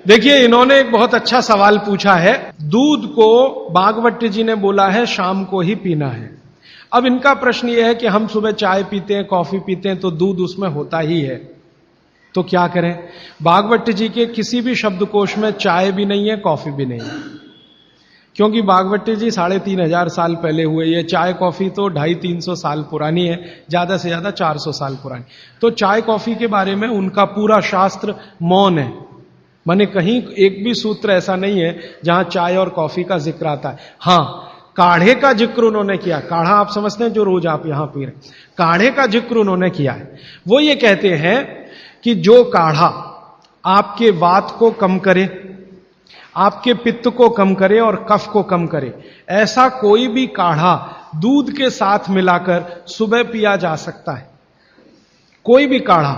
देखिए, इन्होंने एक बहुत अच्छा सवाल पूछा है। दूध को भागवत जी ने बोला है शाम को ही पीना है। अब इनका प्रश्न यह है कि हम सुबह चाय पीते हैं, कॉफी पीते हैं, तो दूध उसमें होता ही है, तो क्या करें? भागवत जी के किसी भी शब्दकोश में चाय भी नहीं है, कॉफी भी नहीं है, क्योंकि भागवत जी 3,500 साल पहले हुए। ये चाय कॉफी तो 250-300 साल पुरानी है, ज्यादा से ज्यादा 400 साल पुरानी। तो चाय कॉफी के बारे में उनका पूरा शास्त्र मौन है, माने कहीं एक भी सूत्र ऐसा नहीं है जहां चाय और कॉफी का जिक्र आता है। हां, काढ़े का जिक्र उन्होंने किया। काढ़ा आप समझते हैं, जो रोज आप यहां पी रहे, काढ़े का जिक्र उन्होंने किया है। वो ये कहते हैं कि जो काढ़ा आपके वात को कम करे, आपके पित्त को कम करे और कफ को कम करे, ऐसा कोई भी काढ़ा दूध के साथ मिलाकर सुबह पिया जा सकता है। कोई भी काढ़ा,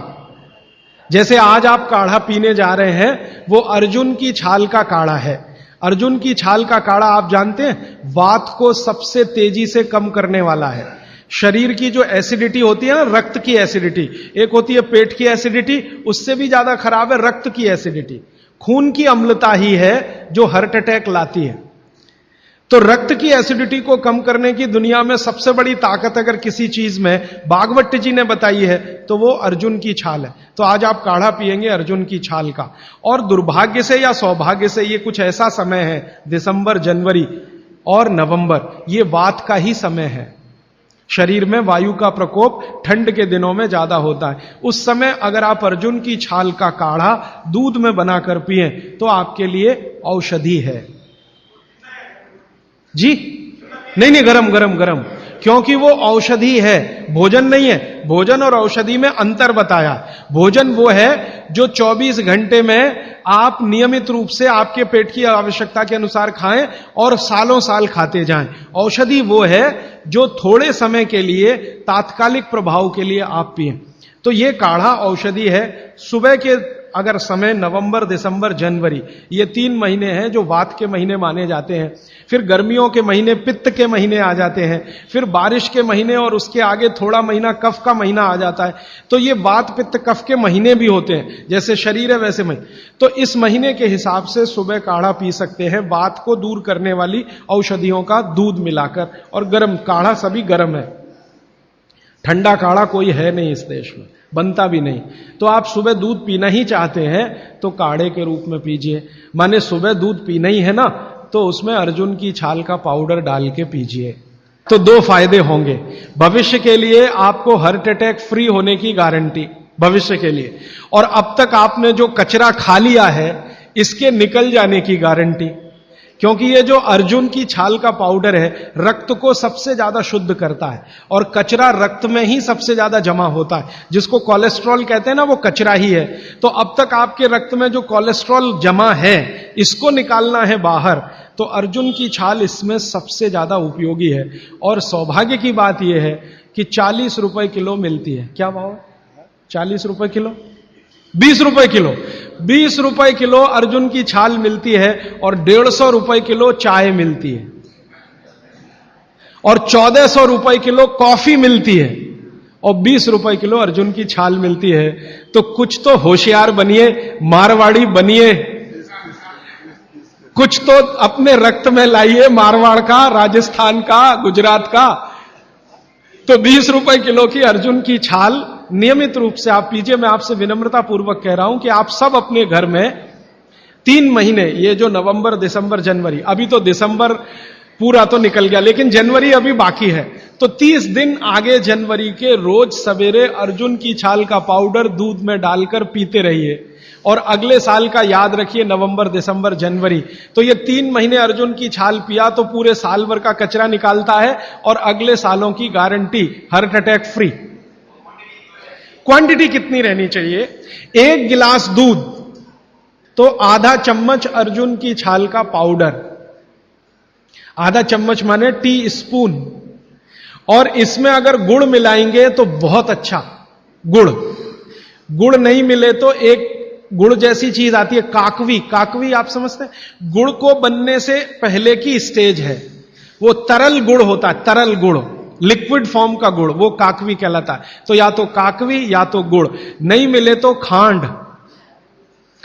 जैसे आज आप काढ़ा पीने जा रहे हैं, वो अर्जुन की छाल का काढ़ा है। अर्जुन की छाल का काढ़ा आप जानते हैं, वात को सबसे तेजी से कम करने वाला है। शरीर की जो एसिडिटी होती है ना, रक्त की एसिडिटी, एक होती है पेट की एसिडिटी, उससे भी ज्यादा खराब है रक्त की एसिडिटी। खून की अम्लता ही है जो हार्ट अटैक लाती है। तो रक्त की एसिडिटी को कम करने की दुनिया में सबसे बड़ी ताकत अगर किसी चीज में भागवत जी ने बताई है तो वो अर्जुन की छाल है। तो आज आप काढ़ा पिएंगे अर्जुन की छाल का। और दुर्भाग्य से या सौभाग्य से ये कुछ ऐसा समय है, दिसंबर, जनवरी और नवंबर, ये वात का ही समय है। शरीर में वायु का प्रकोप ठंड के दिनों में ज्यादा होता है। उस समय अगर आप अर्जुन की छाल का काढ़ा दूध में बनाकर पिए तो आपके लिए औषधि है। जी नहीं, गरम गरम गरम, क्योंकि वो औषधि है, भोजन नहीं है। भोजन और औषधि में अंतर बताया। भोजन वो है जो 24 घंटे में आप नियमित रूप से आपके पेट की आवश्यकता के अनुसार खाएं और सालों साल खाते जाएं। औषधि वो है जो थोड़े समय के लिए, तात्कालिक प्रभाव के लिए आप पिएं। तो ये काढ़ा औषधि है। सुबह के अगर समय नवंबर, दिसंबर, जनवरी, ये 3 महीने हैं जो वात के महीने माने जाते हैं। फिर गर्मियों के महीने पित्त के महीने आ जाते हैं। फिर बारिश के महीने और उसके आगे थोड़ा महीना कफ का महीना आ जाता है। तो ये वात, पित्त, कफ के महीने भी होते हैं। जैसे शरीर है वैसे महीने। तो इस महीने के हिसाब से सुबह काढ़ा पी सकते हैं, वात को दूर करने वाली औषधियों का दूध मिलाकर। और गर्म काढ़ा सभी गर्म है, ठंडा काढ़ा कोई है नहीं इस देश में, बनता भी नहीं। तो आप सुबह दूध पीना ही चाहते हैं तो काढ़े के रूप में पीजिए। माने सुबह दूध पीना ही है ना, तो उसमें अर्जुन की छाल का पाउडर डाल के पीजिए। तो 2 फायदे होंगे। भविष्य के लिए आपको हार्ट अटैक फ्री होने की गारंटी, भविष्य के लिए। और अब तक आपने जो कचरा खा लिया है इसके निकल जाने की गारंटी, क्योंकि ये जो अर्जुन की छाल का पाउडर है रक्त को सबसे ज्यादा शुद्ध करता है। और कचरा रक्त में ही सबसे ज्यादा जमा होता है। जिसको कोलेस्ट्रॉल कहते हैं ना, वो कचरा ही है। तो अब तक आपके रक्त में जो कोलेस्ट्रॉल जमा है इसको निकालना है बाहर, तो अर्जुन की छाल इसमें सबसे ज्यादा उपयोगी है। और सौभाग्य की बात यह है कि 40 रुपए किलो मिलती है। क्या भाव? 40 रुपए किलो, 20 रुपए किलो, 20 रुपए किलो अर्जुन की छाल मिलती है। और 150 रुपए किलो चाय मिलती है। और 1400 रुपए किलो कॉफी मिलती है। और 20 रुपए किलो अर्जुन की छाल मिलती है। तो कुछ तो होशियार बनिए, मारवाड़ी बनिए, कुछ तो अपने रक्त में लाइए, मारवाड़ का, राजस्थान का, गुजरात का। तो 20 रुपए किलो की अर्जुन की छाल नियमित रूप से आप पीजिए। मैं आपसे विनम्रता पूर्वक कह रहा हूं कि आप सब अपने घर में 3 महीने, ये जो नवंबर, दिसंबर, जनवरी, अभी तो दिसंबर पूरा तो निकल गया लेकिन जनवरी अभी बाकी है, तो 30 दिन आगे जनवरी के रोज सवेरे अर्जुन की छाल का पाउडर दूध में डालकर पीते रहिए। और अगले साल का याद रखिए, नवंबर, दिसंबर, जनवरी, तो ये 3 महीने अर्जुन की छाल पिया तो पूरे साल भर का कचरा निकालता है। और अगले सालों की guarantee, heart attack free. Quantity कितनी रहनी चाहिए? 1 गिलास दूध तो आधा चम्मच अर्जुन की छाल का पाउडर, आधा चम्मच माने टी स्पून। और इसमें अगर गुड़ मिलाएंगे तो बहुत अच्छा। गुड़ नहीं मिले तो एक गुड़ जैसी चीज आती है, काकवी। काकवी आप समझते हैं? गुड़ को बनने से पहले की स्टेज है, वो तरल गुड़ होता है, तरल गुड़, लिक्विड फॉर्म का गुड़, वो काकवी कहलाता है। तो या तो काकवी या तो गुड़, नहीं मिले तो खांड।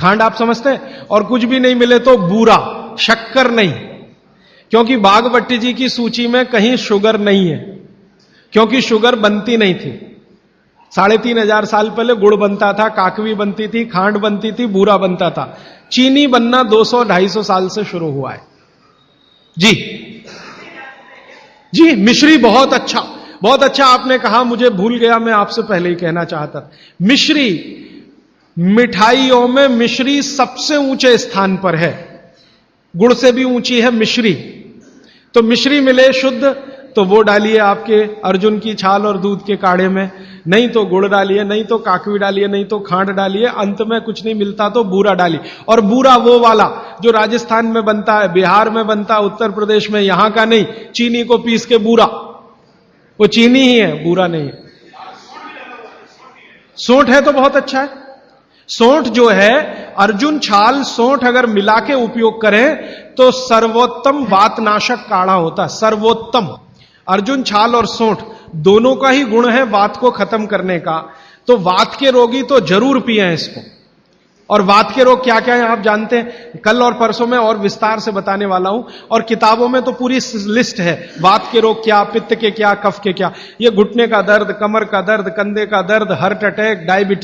खांड आप समझते हैं? और कुछ भी नहीं मिले तो बूरा, शक्कर नहीं, क्योंकि बागवटी जी की सूची में कहीं शुगर नहीं है, क्योंकि शुगर बनती नहीं थी। 3500 साल पहले गुड़ बनता था, काकवी बनती थी, खांड बनती थी, बूरा बनता था। चीनी बनना 200-250 साल से शुरू हुआ है। जी जी, मिश्री बहुत अच्छा, बहुत अच्छा आपने कहा, मुझे भूल गया, मैं आपसे पहले ही कहना चाहता था। मिश्री, मिठाइयों में मिश्री सबसे ऊंचे स्थान पर है, गुड़ से भी ऊंची है मिश्री। तो मिश्री मिले शुद्ध तो वो डालिए आपके अर्जुन की छाल और दूध के काढ़े में, नहीं तो गुड़ डालिए, नहीं तो काकवी डालिए, नहीं तो खांड डालिए, अंत में कुछ नहीं मिलता तो बूरा डालिए। और बूरा वो वाला जो राजस्थान में बनता है, बिहार में बनता है, उत्तर प्रदेश में, यहां का नहीं, चीनी को पीस के बूरा, वो चीनी ही है, बूरा नहीं है। सोंठ है तो बहुत अच्छा है। सोंठ जो है, अर्जुन छाल सोंठ अगर मिला के उपयोग करें तो सर्वोत्तम वातनाशक काढ़ा होता है, सर्वोत्तम। अर्जुन छाल और सोंठ दोनों का ही गुण है वात को खत्म करने का, तो वात के रोगी तो जरूर पिए इसको। और वात के रोग क्या क्या है आप जानते हैं, कल और परसों में और विस्तार से बताने वाला हूं, और किताबों में तो पूरी लिस्ट है, वात के रोग क्या, पित्त के क्या, कफ के क्या। ये घुटने का दर्द, कमर का दर्द, कंधे का दर्द, हार्ट अटैक, डायबिटीज,